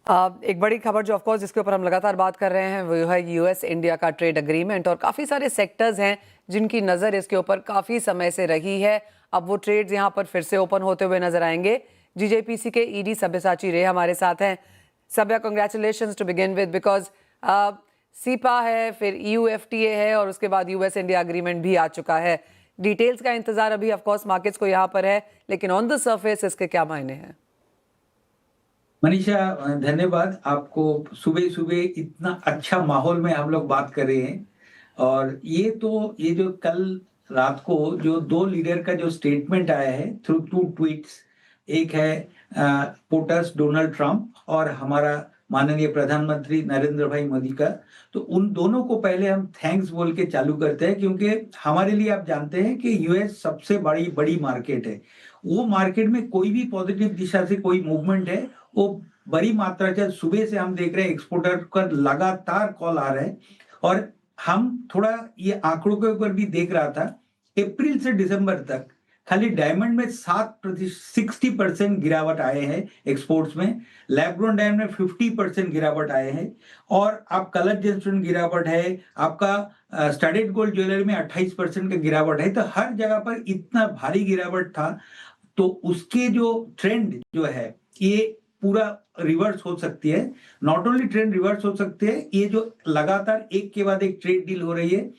एक बड़ी खबर जो ऑफकोर्स जिसके ऊपर हम लगातार बात कर रहे हैं वो है यूएस इंडिया का ट्रेड एग्रीमेंट, और काफ़ी सारे सेक्टर्स हैं जिनकी नज़र इसके ऊपर काफ़ी समय से रही है। अब वो ट्रेड्स यहाँ पर फिर से ओपन होते हुए नजर आएंगे। जीजेपीसी के ईडी सब्यसाची रे हमारे साथ हैं। Sabya, congratulations to begin with, because CEPA है, फिर ईयूएफटीए है, और उसके बाद यूएस इंडिया एग्रीमेंट भी आ चुका है। डिटेल्स का इंतजार अभी ऑफकोर्स मार्केट्स को यहाँ पर है, लेकिन ऑन द सर्फेस इसके क्या मायने हैं? मनीषा, धन्यवाद आपको। सुबह सुबह इतना अच्छा माहौल में हम लोग बात कर रहे हैं। और ये जो कल रात को जो दो लीडर का जो स्टेटमेंट आया है थ्रू 2 ट्वीट्स, एक है पोटस डोनाल्ड ट्रंप और हमारा माननीय प्रधानमंत्री नरेंद्र भाई मोदी का। तो उन दोनों को पहले हम थैंक्स बोल के चालू करते हैं, क्योंकि हमारे लिए आप जानते हैं कि यूएस सबसे बड़ी बड़ी मार्केट है। वो मार्केट में कोई भी पॉजिटिव दिशा से कोई मूवमेंट है, वो बड़ी मात्रा से सुबह से हम देख रहे हैं एक्सपोर्टर का लगातार कॉल आ रहा है। और हम थोड़ा ये आंकड़ों के ऊपर भी देख रहा था, अप्रैल से दिसंबर तक खाली डायमंड में 60% गिरावट आए हैं एक्सपोर्ट्स में। लैब ग्रोन डायमंड में 50% गिरावट आए हैं। और आप कलर जेमस्टोन गिरावट है, आपका स्टडेड गोल्ड ज्वेलरी में 28% का गिरावट है। तो हर जगह पर इतना भारी गिरावट था। तो उसके जो ट्रेंड जो है ये पूरा रिवर्स हो सकती है। नॉट ओनली ट्रेंड रिवर्स हो सकती है, ये जो लगातार एक के बाद एक ट्रेड डील हो रही है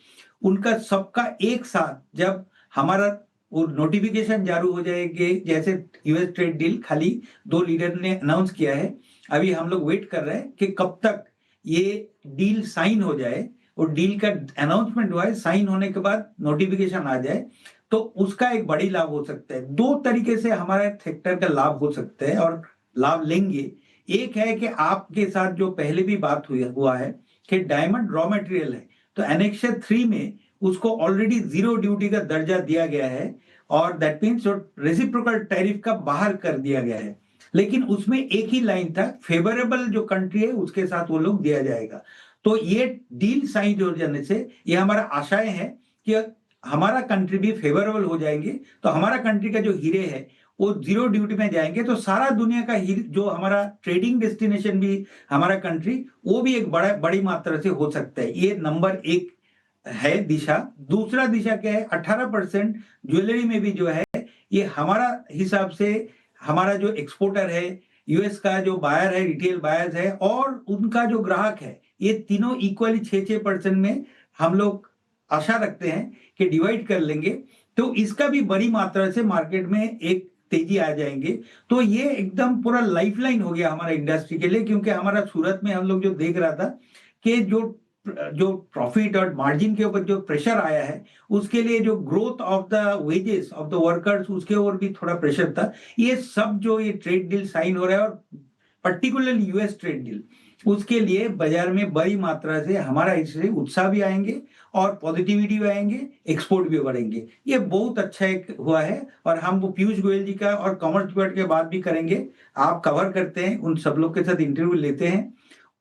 उनका सबका एक साथ जब हमारा वो नोटिफिकेशन जारी हो जाएंगे, जैसे यूएस ट्रेड डील खाली दो लीडर ने अनाउंस किया है। अभी हम लोग वेट कर रहे हैं कि कब तक ये डील साइन हो जाए, और डील का अनाउंसमेंट हुआ है, साइन होने के बाद नोटिफिकेशन आ जाए तो उसका एक बड़ी लाभ हो सकता है। दो तरीके से हमारे सेक्टर का लाभ हो सकता है और लाभ लेंगे। एक है कि आपके साथ जो पहले भी बात हुआ है कि डायमंड रॉ मटेरियल है, तो एनेक्सर 3 में उसको ऑलरेडी जीरो ड्यूटी का दर्जा दिया गया है, और दैट मीन्स रेसिप्रोकल टैरिफ का बाहर कर दिया गया है। लेकिन उसमें एक ही लाइन था, फेवरेबल जो कंट्री है उसके साथ वो लोग दिया जाएगा। तो ये डील साइन हो जाने से ये हमारा आशाएं है कि हमारा कंट्री भी फेवरेबल हो जाएंगे, तो हमारा कंट्री का जो हीरे है वो जीरो ड्यूटी में जाएंगे। तो सारा दुनिया का जो हमारा ट्रेडिंग डेस्टिनेशन भी हमारा कंट्री, वो भी एक बड़ी मात्रा से हो सकता है। ये नंबर एक है दिशा। दूसरा दिशा क्या है, 18% ज्वेलरी में भी जो है, ये हमारा हिसाब से हमारा जो एक्सपोर्टर है, यूएस का जो बायर है, रिटेल बायर्स है, और उनका जो ग्राहक है, ये तीनों इक्वली 6-6% में हम लोग आशा रखते हैं कि डिवाइड कर लेंगे। तो इसका भी बड़ी मात्रा से मार्केट में एक तेजी आ जाएंगे। तो ये एकदम पूरा लाइफलाइन हो गया हमारा इंडस्ट्री के लिए, क्योंकि हमारा सूरत में हम लोग जो देख रहा था कि जो प्रॉफिट और मार्जिन के ऊपर जो प्रेशर आया है, उसके लिए जो growth of the wages of the workers, उसके ऊपर भी थोड़ा प्रेशर था। ये सब जो ये ट्रेड डील साइन हो रहा है, और पर्टिकुलरली यूएस ट्रेड डील, उसके लिए बाजार में बड़ी मात्रा से हमारा इससे उत्साह भी आएंगे और पॉजिटिविटी भी आएंगे, एक्सपोर्ट भी बढ़ेंगे। ये बहुत अच्छा एक हुआ है। और हम वो पीयूष गोयल जी का और कॉमर्स डिपार्टमेंट के बात भी करेंगे। आप कवर करते हैं, उन सब लोग के साथ इंटरव्यू लेते हैं,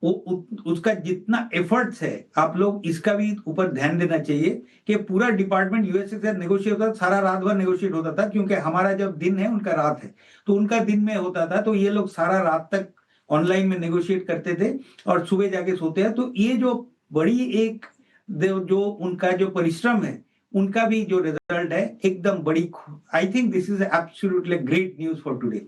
वो उसका जितना एफर्ट्स है आप लोग इसका भी ऊपर ध्यान देना चाहिए कि पूरा डिपार्टमेंट यूएस के साथ नेगोशिएट होता था, सारा रात भर नेगोशिएट होता था, क्योंकि हमारा जब दिन है उनका रात है, तो उनका दिन में होता था, तो ये लोग सारा रात तक ऑनलाइन में नेगोशिएट करते थे और सुबह जाके सोते हैं। तो ये जो बड़ी एक जो उनका जो परिश्रम है, उनका भी जो रिजल्ट है एकदम बड़ी, I think this is absolutely great news for today.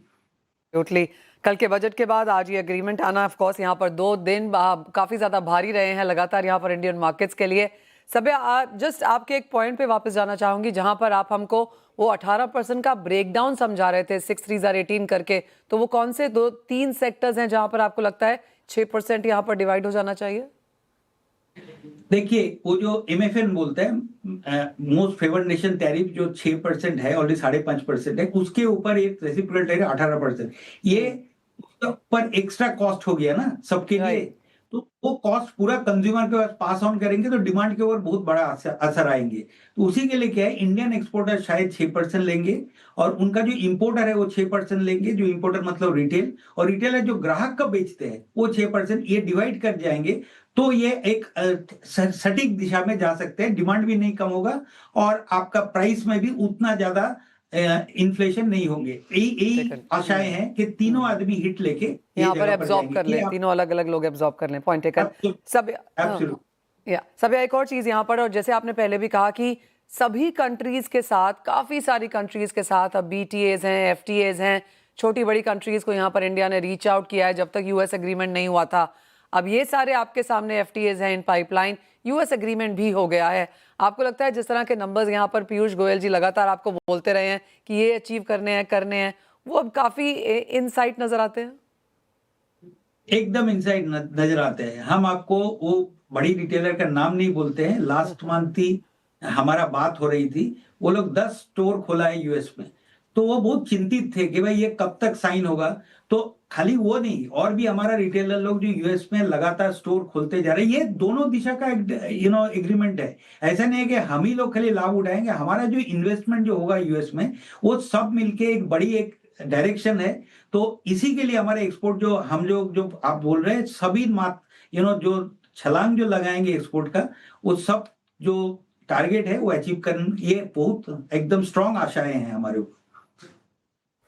Totally. कल के बजट के बाद आज ये एग्रीमेंट आना, ऑफ कोर्स यहाँ पर 2 दिन काफी ज्यादा भारी रहे हैं लगातार यहाँ पर इंडियन मार्केट्स के लिए। सब्या, जस्ट आपके एक पॉइंट पे वापस जाना चाहूंगी जहां पर आप हमको वो 18% का ब्रेकडाउन समझा रहे थे 6 3 18 करके। तो वो कौन से 2-3 सेक्टर्स हैं जहां पर आपको लगता है 6% यहाँ पर डिवाइड हो जाना चाहिए? देखिए, वो जो एमएफएन बोलते हैं, मोस्ट फेवर्ड नेशन टैरिफ, जो 6% है, ऑलरेडी 5.5% है, उसके ऊपर एक रेसिप्रोकल टैरिफ 18%। ये पर एक्स्ट्रा कॉस्ट हो गया ना सबके लिए। तो वो कॉस्ट पूरा कंज्यूमर के पास ऑन करेंगे तो डिमांड के ऊपर बहुत बड़ा असर आएंगे। तो उसी के लिए क्या है, इंडियन एक्सपोर्टर शायद 6% लेंगे, और उनका जो इंपोर्टर है वो 6% लेंगे। जो इंपोर्टर मतलब रिटेल, और रिटेलर जो ग्राहक का बेचते हैं वो 6%, ये डिवाइड कर जाएंगे। तो ये एक सटीक दिशा में जा सकते हैं, डिमांड भी नहीं कम होगा और आपका प्राइस में भी उतना ज्यादा इन्फ्लेशन नहीं होंगे। यही आशाएं हैं कि तीनों आदमी हिट लेके ये यहाँ पर जगह पर एब्जॉर्ब जाएंगे कर कि लें, आप तीनों अलग अलग लोग एब्जॉर्ब कर लें। Point taken. सब एब्सोल्यूट सब एक और चीज यहाँ पर, और जैसे आपने पहले भी कहा कि सभी कंट्रीज के साथ, काफी सारी कंट्रीज के साथ अब बीटीएज हैं, एफटीएज हैं, छोटी बड़ी कंट्रीज को यहाँ पर इंडिया ने रीच आउट किया है जब तक यूएस एग्रीमेंट नहीं हुआ था। अब ये सारे आपके सामने एफटीएज हैं इन पाइपलाइन, यूएस एग्रीमेंट भी हो गया है। आपको लगता है जिस तरह के नंबर्स यहाँ पर पीयूष गोयल जी लगातार आपको बोलते रहे हैं कि ये अचीव करने हैं, वो अब काफी इनसाइट नजर आते हैं? एकदम इनसाइड नजर आते हैं। हम आपको वो बड़ी रिटेलर का नाम नहीं बोलते हैं, लास्ट मंथ ही हमारा बात हो रही थी, वो लोग 10 स्टोर खोला है यूएस में। तो वो बहुत चिंतित थे कि भाई ये कब तक साइन होगा। तो खाली वो नहीं, और भी हमारा रिटेलर लोग जो यूएस में लगातार स्टोर खोलते जा रहे हैं, ये दोनों दिशा का एग्रीमेंट है। ऐसा नहीं है कि हम ही लोग खाली लाभ उठाएंगे, हमारा जो इन्वेस्टमेंट जो होगा यूएस में वो सब मिलके एक बड़ी एक डायरेक्शन है। तो इसी के लिए हमारे एक्सपोर्ट जो हम जो आप बोल रहे हैं, सभी जो छलांग जो लगाएंगे एक्सपोर्ट का, वो सब जो टारगेट है वो अचीव करने, ये बहुत एकदम स्ट्रांग आशाएं हैं हमारे ऊपर।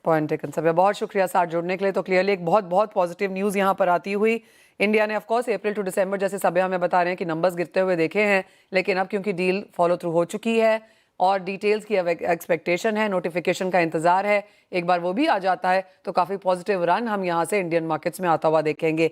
Point taken. सब बहुत शुक्रिया साथ जुड़ने के लिए। तो क्लियरली एक बहुत बहुत पॉजिटिव न्यूज़ यहाँ पर आती हुई। इंडिया ने ऑफ कोर्स अप्रैल टू दिसंबर जैसे सभी हमें बता रहे हैं कि नंबर्स गिरते हुए देखे हैं, लेकिन अब क्योंकि डील फॉलो थ्रू हो चुकी है और डिटेल्स की अब एक्सपेक्टेशन है, नोटिफिकेशन का इंतजार है, एक बार वो भी आ जाता है तो काफ़ी पॉजिटिव रन हम यहाँ से इंडियन मार्केट्स में आता हुआ देखेंगे।